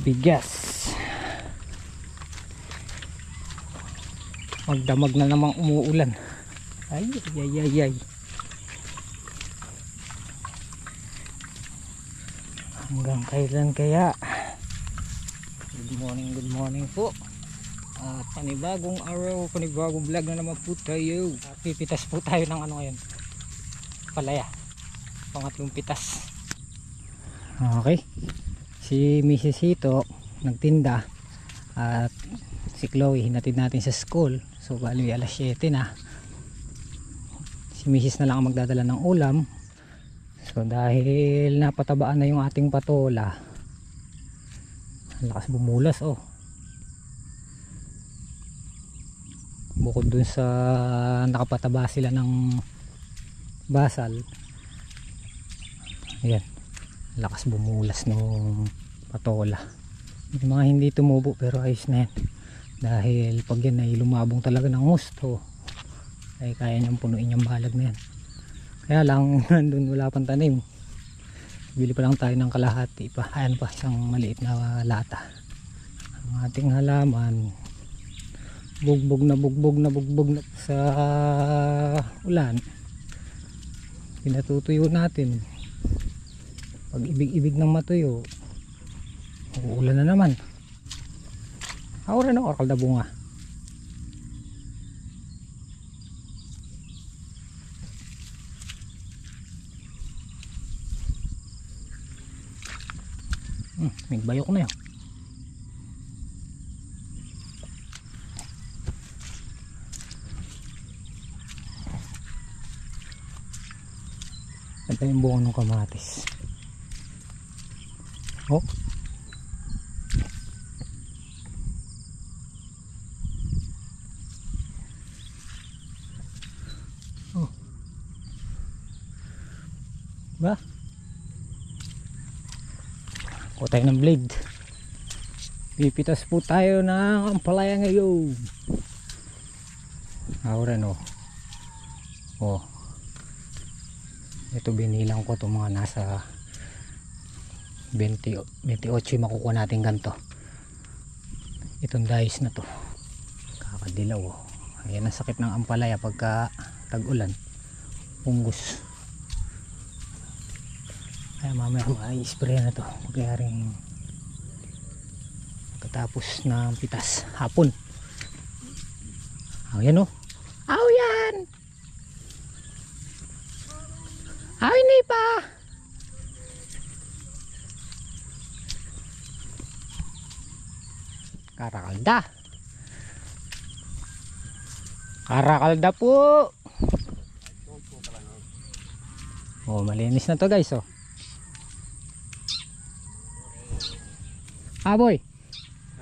bigas. Magdamag na namang umuulan. Ay ay ay ay. Hanggang kailan kaya? Good morning po. Panibagong araw, panibagong vlog na naman po tayo. Pipitas po tayo ng ano ngayon, palaya, pangatlong pitas. Okay, si Mrs. Hito nagtinda at si Chloe hinatid natin sa school. So bali alas 7 na. Si Mrs. na lang ang magdadala ng ulam. So dahil napatabaan na yung ating patola, lakas bumulas oh. Bukod dun sa nakapataba sila ng basal, ayan, lakas bumulas nung patola. Yung mga hindi tumubo pero ayos na yan, dahil pag yan ay lumabong talaga ng gusto ay kaya niyang punuin yung balag na yan. Kaya lang nandun wala pang tanim, bili pa lang tayo ng kalahati pa, ayan pa isang maliit na lata. Ang ating halaman bugbog na sa ulan. Pinatutuyo natin, pag ibig ng matuyo uulan na naman. Aura no, oral na bunga. May bayok na yun. Ito yung bunga ng kamatis. Oh, oh, ba? Kuha tayo ng blade. Pipitas po tayo ng ampalaya ngayon. Aura no. Oh, ito binilang ko itong mga nasa 28 makukuha natin ganito. Itong dice na to kakadilaw oh. Ayan ang sakit ng ampalaya pagka tag-ulan, pungus. Kaya mamaya ma-spray na to magkayaring pagkatapos ng pitas hapon. Ayan oh, yan. Ay, hindi pa. Karakalda po. Oh, malinis na to guys oh. Boy.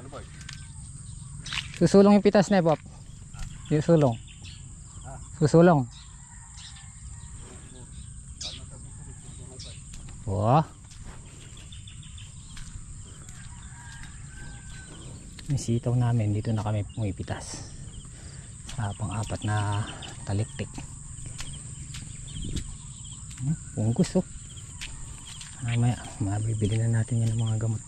Ano boy? Susulong yung pitas na Bob. Susulong. Susulong. Wah. Yung sitaw namin dito na kami pumipitas sa pang-apat na taliktik. Pungus oh. Mamaya mabibili na natin yan ng mga gamot.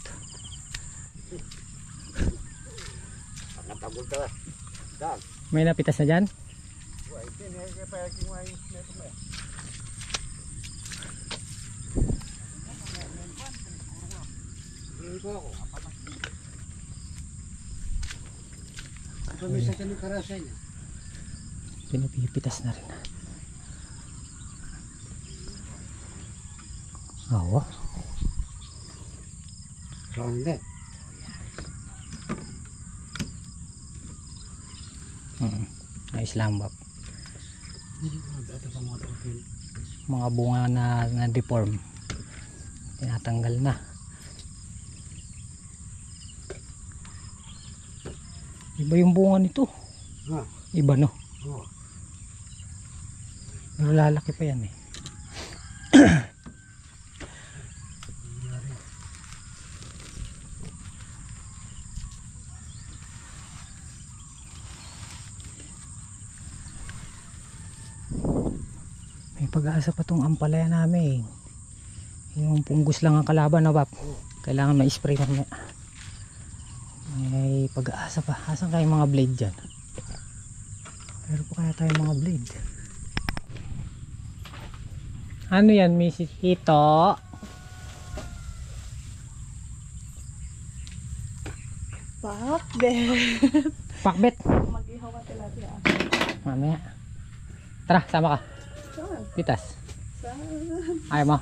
May napitas na dyan? Pinapipitas na rin. Oo. Hindi. Ayos lang Bob. Mga bunga na deform tinatanggal na. Iba yung bunga nito. Iba no. Pero lalaki pa yan eh. May pag-asa pa tong ampalaya namin. Yung punggus lang ang kalaban na Bob. Kailangan ma-spray mamaya. May pag-aasa pa. Asan kayong mga blade dyan? Meron pa kaya tayong mga blade? Ano yan, Mrs. Ito? Pakbet. Pakbet. Mag-ihaw ka tilapia. Mamaya. Tara, sama ka. Saan? Pitas. Saan? Ayaw mo.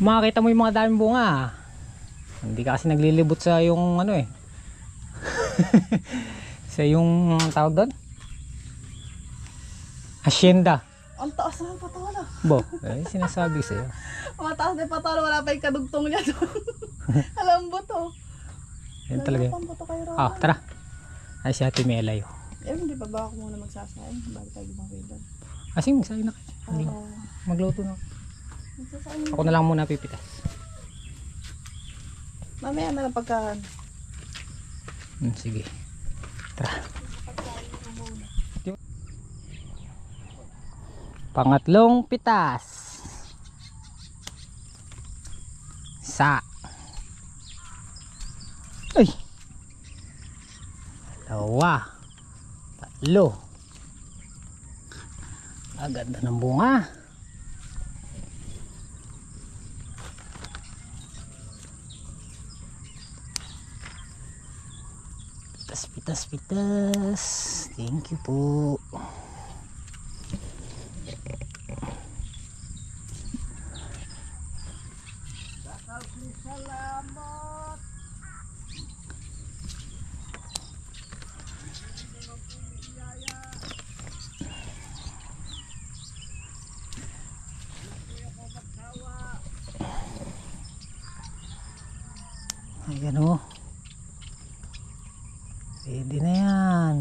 Makakita mo yung mga daming bunga. Hindi ka kasi naglilibot sa yung ano eh. Sa yung tawag doon? Hacienda. Ang taas na ng patola. Bo, sinasabi sa'yo. Ang taas na yung patola. Wala pa yung kadugtong niya doon. Alam mo to. Yan talaga. Wala pang buto kay Rona. Ah, tara. Ay si Ate Melay. Eh, hindi pa ba ako muna magsasain? Bago tayo ibang video. Asing magsayo na kayo. Hindi. Oo. Magluto na. Magsasain Ako na lang muna pipitas. mamaya na lang pagka... Sige. Tara. Pangatlong pitas. Ay. Dalawa. Tatlo. Agad na ng bunga. Pitas, pitas, pitas. Thank you po. Ayan o. Pwede na yan.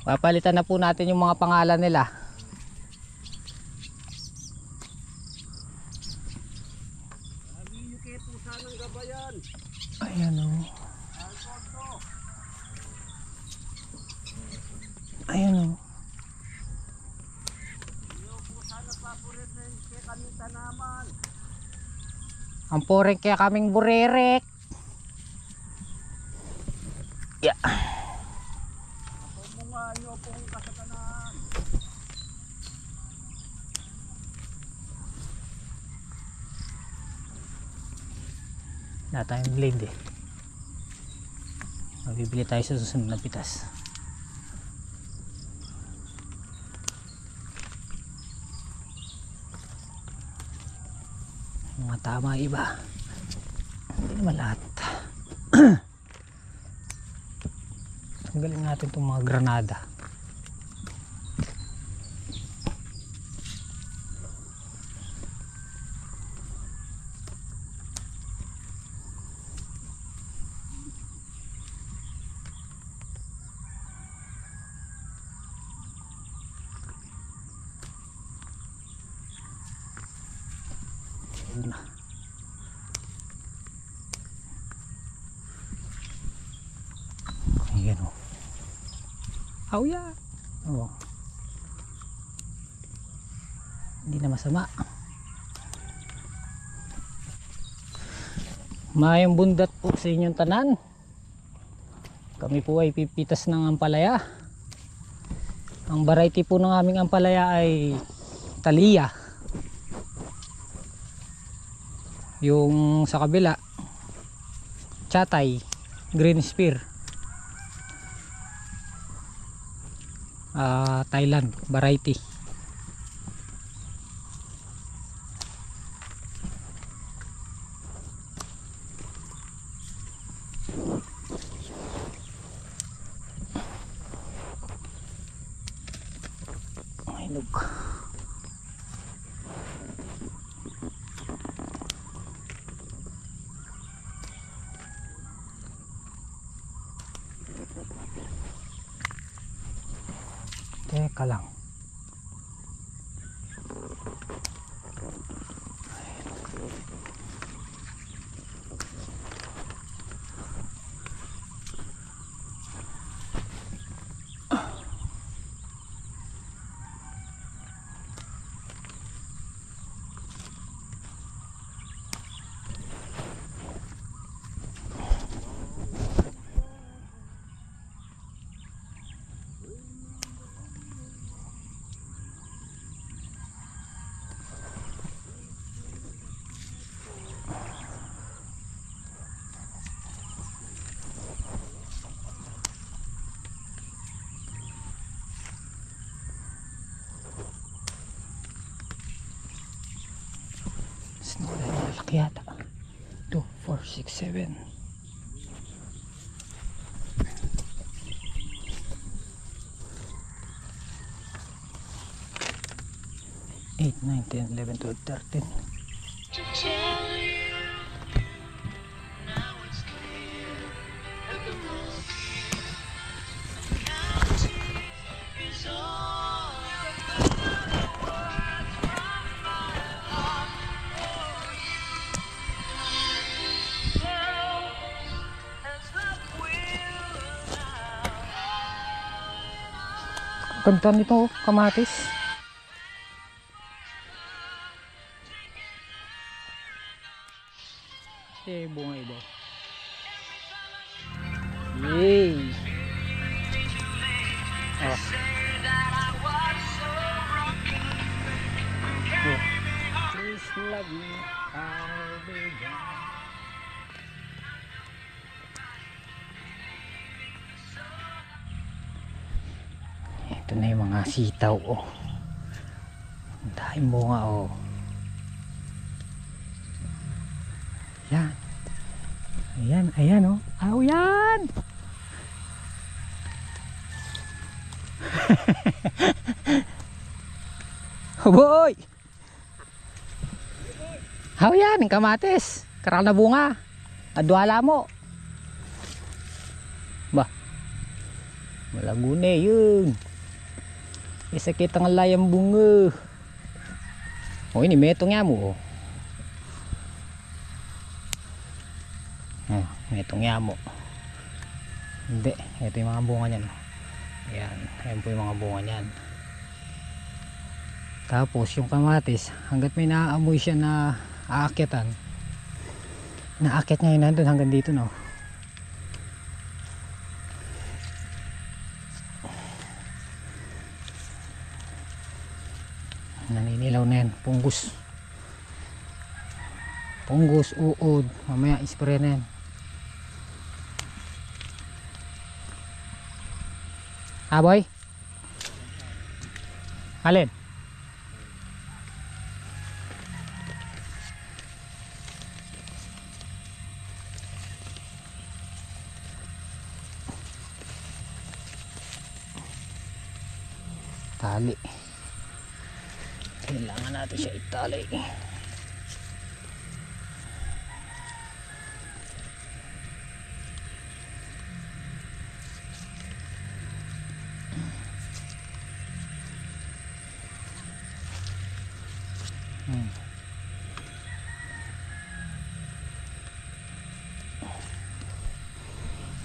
Papalitan na po natin yung mga pangalan nila. Ayan o. Ayan o. Ang poreng kaya kaming burerek. Yeah. Wala tayong blade eh. Mabibili tayo sa susunod na pitas. Mga tama iba. Hindi naman lahat. Tanggalin natin itong mga granada. Una. Ayan o. Oh yeah. Oh. Hindi na masama. Mayang bundat po sa inyong tanan. Kami po ay pipitas ng ampalaya. Ang variety po ng aming ampalaya ay Thalia. Yung sa kabila Chatay, Green Spear, Thailand variety. Hinog. Teka lang. malaki yata. 2, 4, 6, 7. 8, 9, 10, 11, 12, 13. Ganda nito, kamatis. Bunga iba. Yay! Oh. Please love me, I'll be gone. Ito na yung mga sitaw, oh. Ang daming bunga, oh. Yan. Ayan, ayan, oh. Aw, yan! Oh boy! Aw, yan, ang kamatis. Karal na bunga. Adwala mo. Ba? Malagune yun. Isa kitang layang bunga. Oh, ini metong nga mo, oh. Itong yamo. Hindi, ito yung mga bunga niyan. Ayan, ayan po yung mga bunga niyan. Tapos yung kamatis, hanggat may naaamoy siya na aakyatan, naakyat niya yun nandun hanggang dito, no. Naninilaw na yan, punggus. Punggus, uod, mamaya ispray na yan. Ha, boy? Alin? Tali. Kailangan natin siya itali.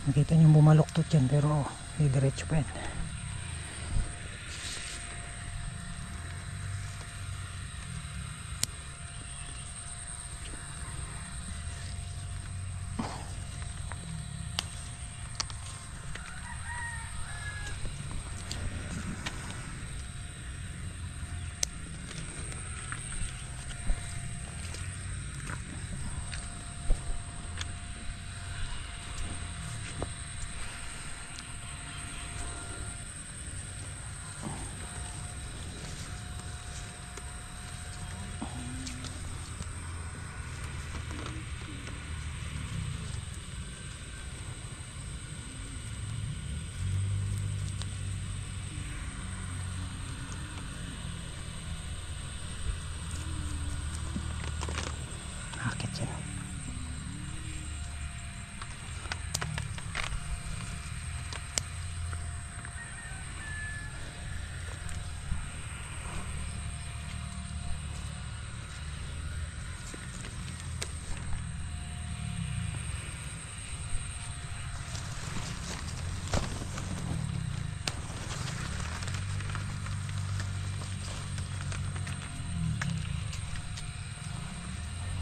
Nakita niyo bumaluktot yan, pero diretso pa yan.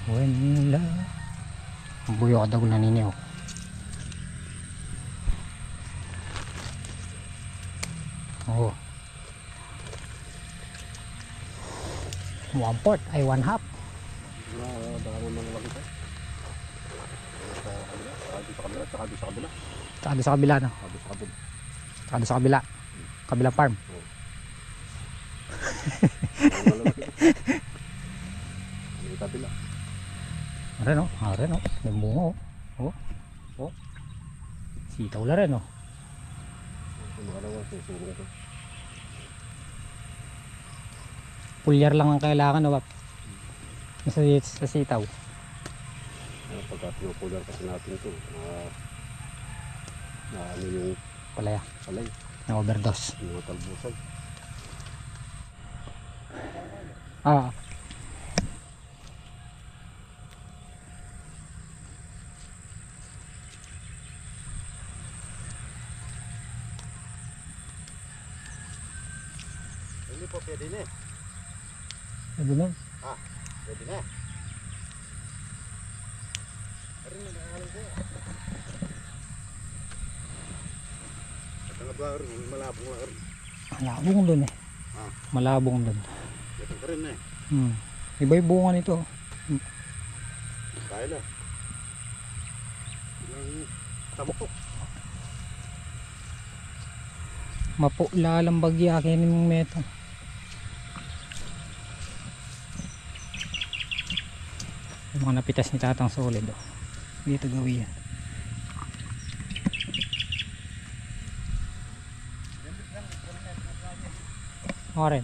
When love. Buyo ka daw naniniw. Oh. 1/4 ay 1/2. Tsaka sa kabila, no? Tsaka sa kabila. Kabila farm. Kabila. Ayan o, ayan o. May bunga o. O. O. Sitaw la rin o. Pulyar lang ang kailangan o Pap. Sa sitaw. Pagka pinupular kasi natin ito, na ano yung Palaya. palay, Na overdose. yung mga talbusan. Ah. Hindi po pwede na eh. Sabi na. Pwede na. Pero na nakakalong ko. At ang abang rin, malabong lang rin. Malabong dun eh. Ah. Malabong dun. Gatang ka rin na eh. Iba yung bunga nito. Kaya na. Ilang tabok. Mapula lang bagya kinin mong meto. Yung mga napitas ni Tatang Solid oh. Dito gawin yan. Okay.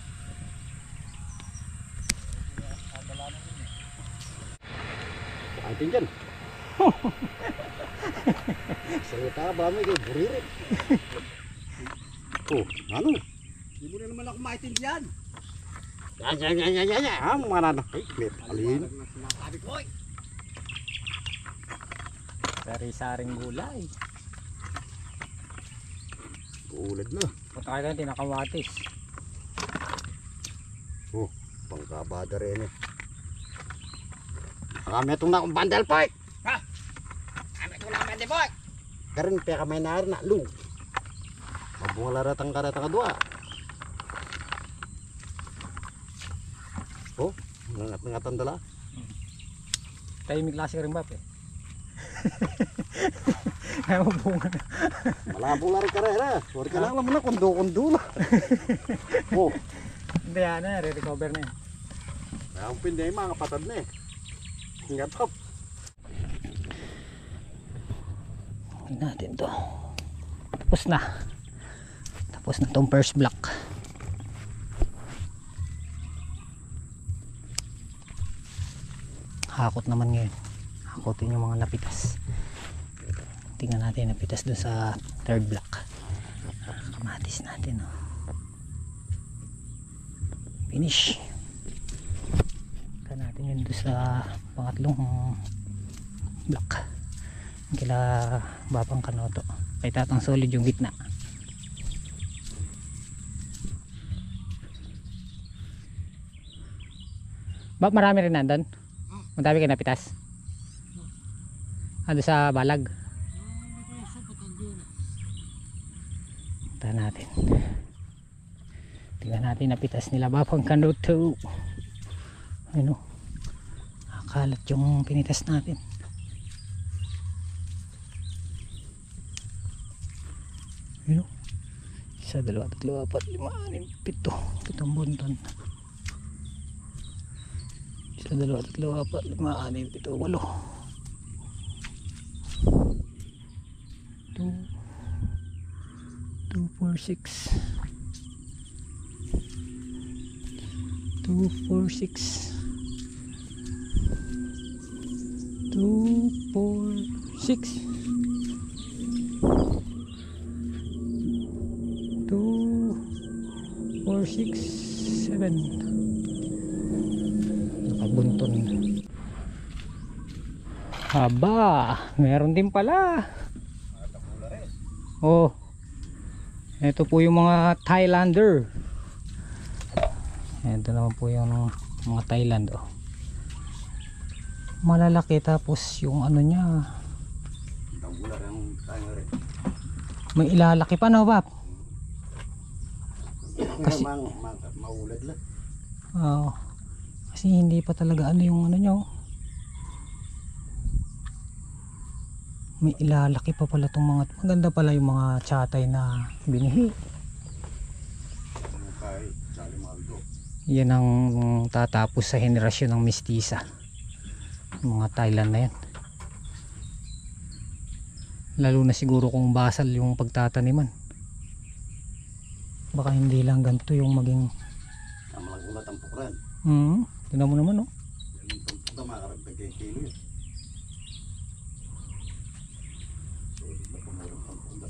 Atin dyan. Salita ba may kayo buririt. Oh, ano? Hindi mo na naman ako maintindihan. Yan. Ah, mga nanak. Ay, may palin. Sinasabi ko eh. Sari-saring gulay. Ulad na. Punta kayo tayo tinakawatis. Oh, pangkabada rin eh. Kami itong na akong bandal po eh. Kami ito lang mandi boy. Karin peka may nari na lu. Mabunga laratang karatang kadua. Oh, nangat-ngatan dala. Tahimik klase ka rin Bap eh. Ayaw bunga na. Malabong lari karera. Sorry ka lang naman na kundo-kundo na. Oh, Hindi yan na, re-recover na yan. kaya ang pinday mga patad na eh. Ingat hop. Tingnan natin to. Tapos na. Tapos na tong first block. Hakot naman ngayon. Hakotin yung mga napitas. Tingnan natin napitas dun sa third block. Kamatis natin oh. Finish. Tingnan natin yun dun sa pangatlong block. Kila Babang Kanoto. Kay Tatang Solid yung gitna. Bab, marami rin nandun? Madami kayo napitas? Ando sa balag. Tingnan natin. Tingnan natin napitas nila Babang Kanoto. Ano? Akalat yung pinitas natin. Ano? 1, 2, 3, 4, 5, 6, 7, 7 bunton. 1, 2, 3, 4, 5, 6, 7, 8 2, 4, 6 2, 4, 6 2, 4, 6 2, 4, 6, 7. Nakabunton. Haba, meron din pala. Oh, ito po yung mga Thailander. Ito naman po yung mga Thailand. Oh, malalaki, tapos yung ano niya, Tanggular yung tayo rin. may ilalaki pa no Pap? Kasi maulad lang. Kasi hindi pa talaga ano yung ano niya oh. May ilalaki pa pala itong mga, maganda pala yung mga chatay na binihi. Kay Charlie Maldo. Yan ang tatapos sa henerasyon ng mistisa. Mga Thailand na yan. Lalo na siguro kung basal yung pagtataniman. Baka hindi lang ganito yung maging Tama lang ulat ang pukran. tingnan mo naman, oh. Yung tampok na makaragdag kay kilo yun. So, napamurang tampok na.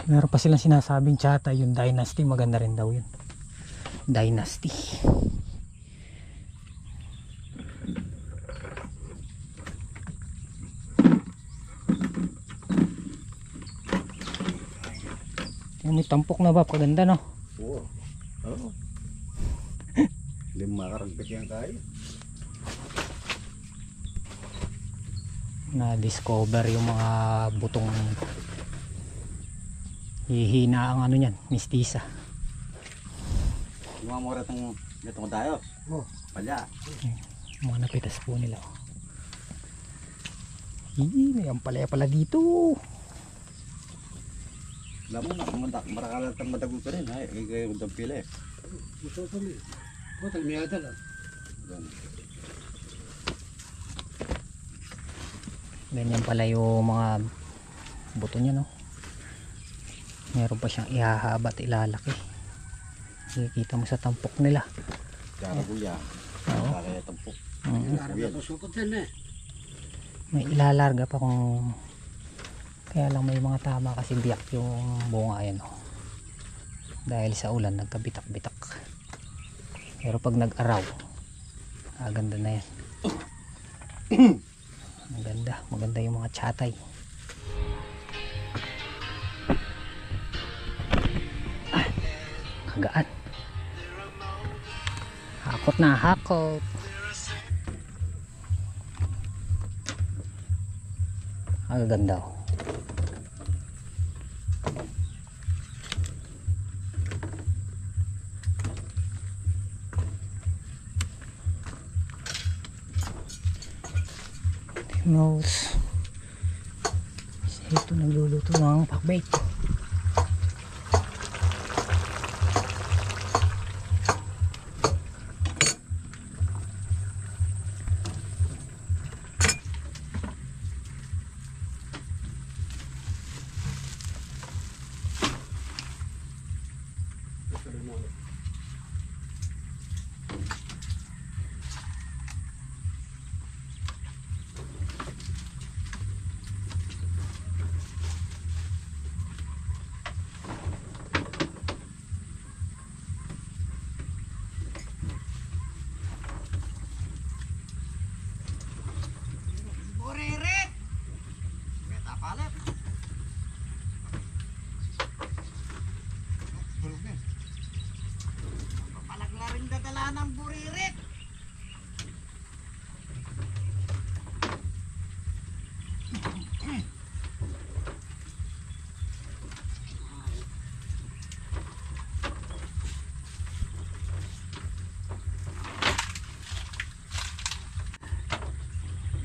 Meron pa silang sinasabing tsata, yung Dynasty, maganda rin daw yun. Dynasty. May tampok na ba? Kaganda, no? Oo. Oo. Hindi mo makaragdag yan kaya. Na-discover yung mga butong hihina ang ano niyan, mistisa. Yung mga mura itong gatong tayo. Oo. Palya. Mga napitas po nila. May ampalaya pala dito. Alam mo na, marakalat ang madagot ka rin. Ay, kayo ang pila eh. Ganyan pala yung mga buto niya, no? Meron pa siyang ihahaba at ilalaki. Nakikita mo sa tampok nila. Kaya guya. Oo. Kaya tampok. May ilalarga pa kung kaya lang may mga tama kasi biyak yung bunga yan, oh. Dahil sa ulan nagkabitak-bitak. Pero pag nag-araw ganda na yan. Maganda yung mga tsatay. Kagaan. Hakot na hakot. Ganda, oh. Knows. Ito nagluluto ng pakbake.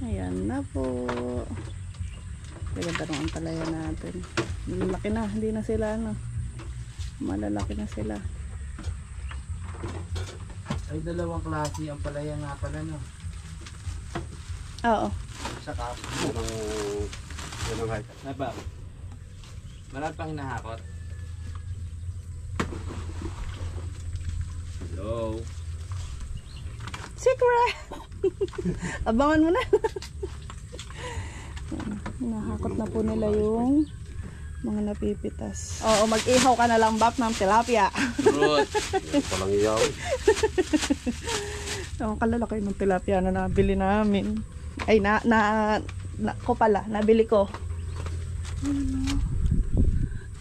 Ayan na po. Ganda ng ampalaya natin. Malaki na, hindi na sila ano. Malalaki na sila. Ay, dalawang klase ang palaya nga pala, no? Oo. Saka, yun ang height. Naba, marami pang hinahakot. Hello? Secret! Abangan mo na. Nahakot na po nila yung mga napipitas. Oo, mag-ihaw ka na lang, Bap, ng tilapia. Fruit! Yan palang iyaw. Ang kalalaki ng tilapia na nabili namin. Ay, ko pala, nabili ko.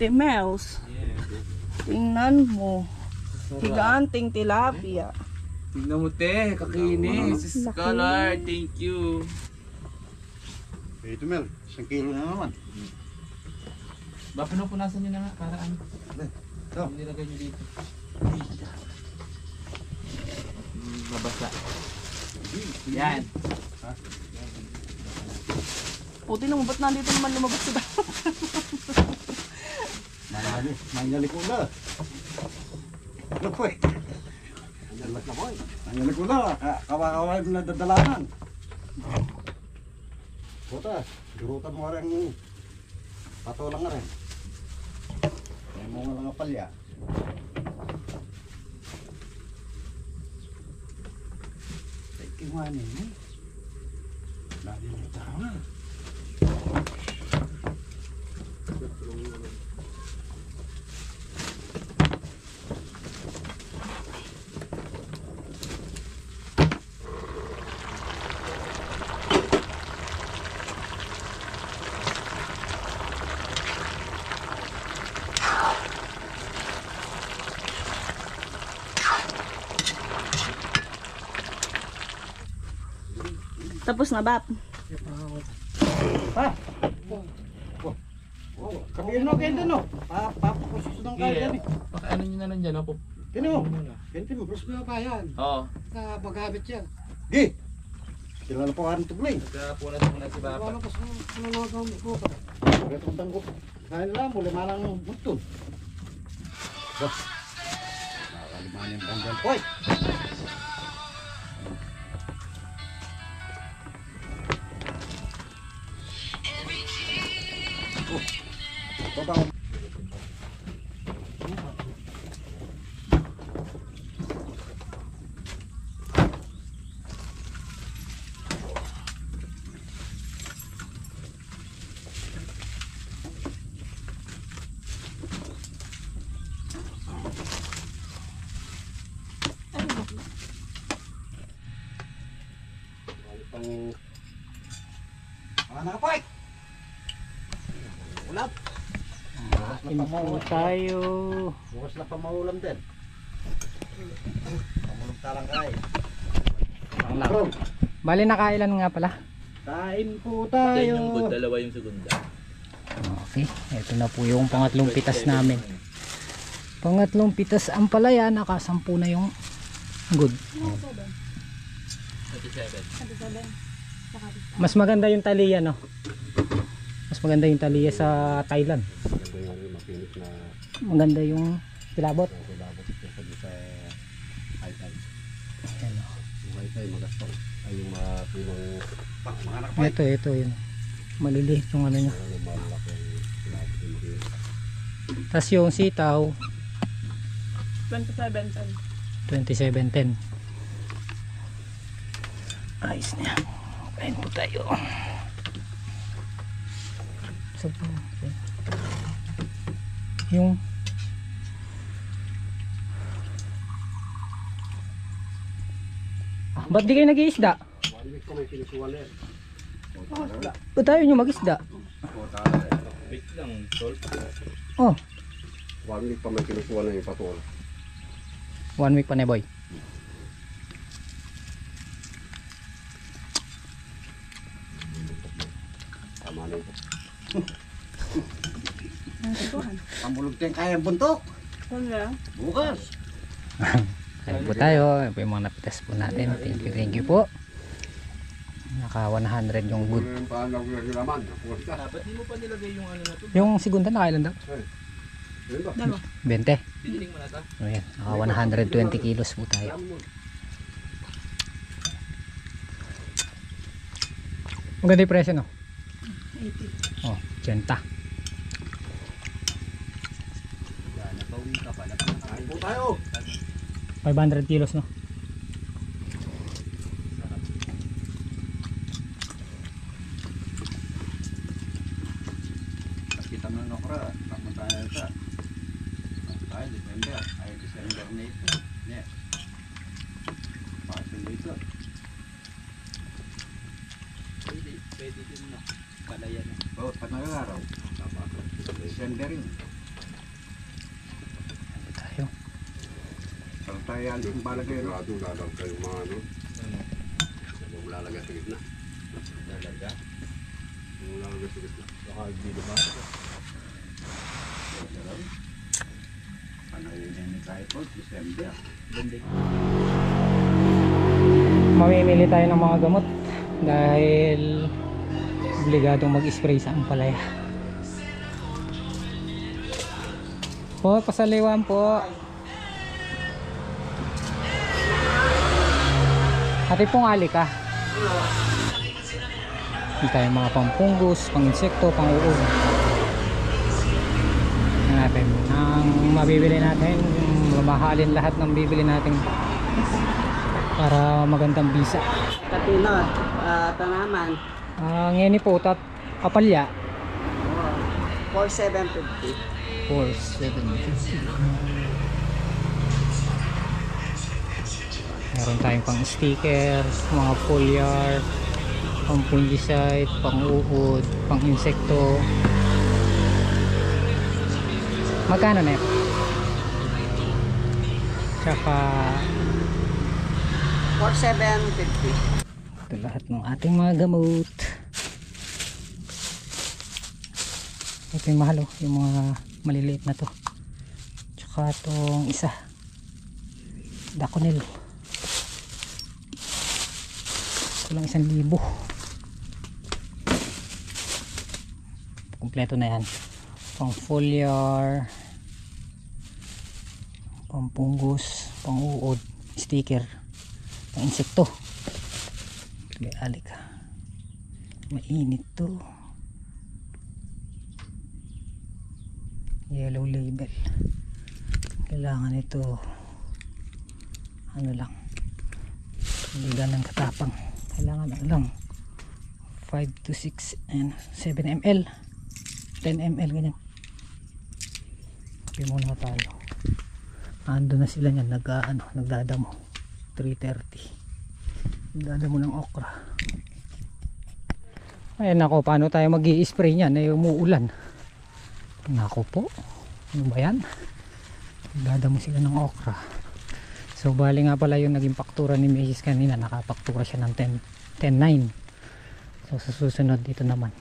Timels. Yeah. Tingnan mo. Higanting tilapia. Tingnan mo, te. Kakinis. Laki. Scholar, thank you. Ito Mel, 1 kilo na naman. Ba, pinupunasan nyo na nga para ano? Ito. Hindi nilagay nyo dito. Mabasa. Yan. Puti naman, ba't nandito naman lumabas sila? Manali ko na. Ano po eh? Dalat na boy. Ang ko na, kawa-kawa yung nadadalanan. Puta, durutan mo rin. Patulang nga rin. May mga lang palya. Iwanin mo. Lagi mo tama. Tapos na, Bap. Kabihin mo kayo doon, no? Papakusus ng kaya yan eh. Ano nyo na lang dyan, opo. Kini mo. Kini mo. Gusto mo pa yan. Oo. Paghabit yan. Gi! Sila na po karin tugling. Nagkapunas muna si Papa. Wala pa sa nanonood ko. Kaya tuntang ko. Kaya nila mo, lima lang button. Bah! Nakalimanin yung banggal. Hoy! Baba. Mga nakapay! Ulap! Info tayo. Bukas na pa maulam din. Pamulog talang kay. Bro, Bali nakailan nga pala. kain po Yan yung tayo. good, dalawa yung segunda. Okay, ito na po yung pangatlong pitas namin. Pangatlong pitas ang palaya, nakasampu na yung good. 37. Mas maganda yung taliya, no? Mas maganda yung taliya sa Thailand. Maganda yung kilabot. Ayan, no? Ay yung mga pinong mga nakapay. Ito yun. Maliliit yung ano niya. Tapos yung sitaw, 2710. 2710. Ayos na yan. Kain po tayo. So, okay. Yung ba't di kayo nag-iisda? Ba't tayo nyo mag-isda? Wait lang, tol. Oh, 1 week pa may kinukuha na yung patol. 1 week pa na boy. Tama na ito. Pambulog tayong kayang buntok. Bukas. Kain po tayo. Ito yung mga napitas po natin. Thank you po. Naka 100 yung good. Dapat di mo pa nilagay yung ano na to. Yung segunda nakailan daw? 20. Didiling mo na ta. Ayan, naka 120 kilos po tayo. Maganda yung presyo, no? 80. Oh, 80. Kain po tayo. 500 kilos, no? Kita mo na okra. Tama tayo sa. Tayo, December. Ay, December na ito. Yeah. Pasok dito. Pwede din na. Palaya na. Oh, panagaraw. Tama. December rin. Tayo. Parang tayo yan yung balagay. Sigurado lalang kayo mga ano. Huwag lalagay sa gitna. Dalaga. Huwag lalagay sa gitna. Baka hindi diba? Ano yun yan kahit po, December. Bunding. Mamimili tayo ng mga gamot dahil obligadong mag-spray sa ampalaya. Po, pasaliwan po. Ate pong alika. Hindi tayo mga pampunggos, pang-insekto, pang-uod. Natin. Ang mabibili natin, mamahalin lahat ng bibili natin para magandang bisa. Katinot, tanaman. Ngayon po, apalya. 4,750. 4,750. Meron tayong pang sticker, mga foliar, pang fungicide, pang uod, pang insekto. Magkano na yun? Tsaka 4,750. ito lahat ng ating mga gamot. Ito yung mahal, yung mga maliliit na to. Tsaka itong isa, Daconil. Ito lang 1,000. Kompleto na yan. Pang foliar, pang punggos, pang uod, sticker, pang insekto. May alika. Mainit to. Yellow label. Kailangan ito ano lang, hindi ganang katapang. Kailangan ano lang 5 to 6 and 7 ml 10 ml ganyan. Okay muna tayo. Ando na sila niyan, nagdadamo 3:30. Nagdadamo ng okra. Ayan ako, paano tayo mag-i-spray niyan? Ay umuulan. Nako po, ano ba yan? Nagdadamo sila ng okra. So bali nga pala yung naging paktura ni Mrs. kanina, nakapaktura siya ng 10.9. So sa susunod dito naman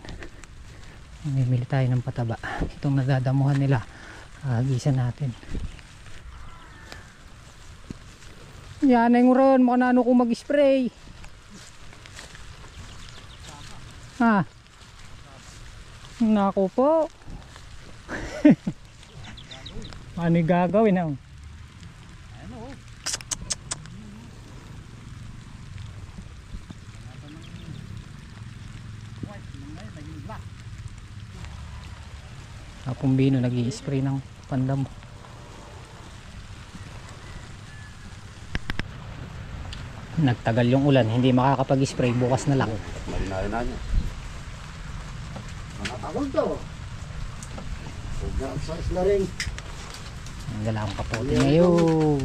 mamimili tayo ng pataba. Itong nadadamuhan nila, gisa natin. Yan ay nguron, mukha na ano kung mag-spray. Ha? Nako po. Ano yung gagawin na? Pumbino nag-i-spray ng pandam. Nagtagal yung ulan, hindi makakapag-spray, bukas na lang. Marinarin na niya. Nakakagod to. Huwag na, size na rin. Ang galawang kapote ngayon.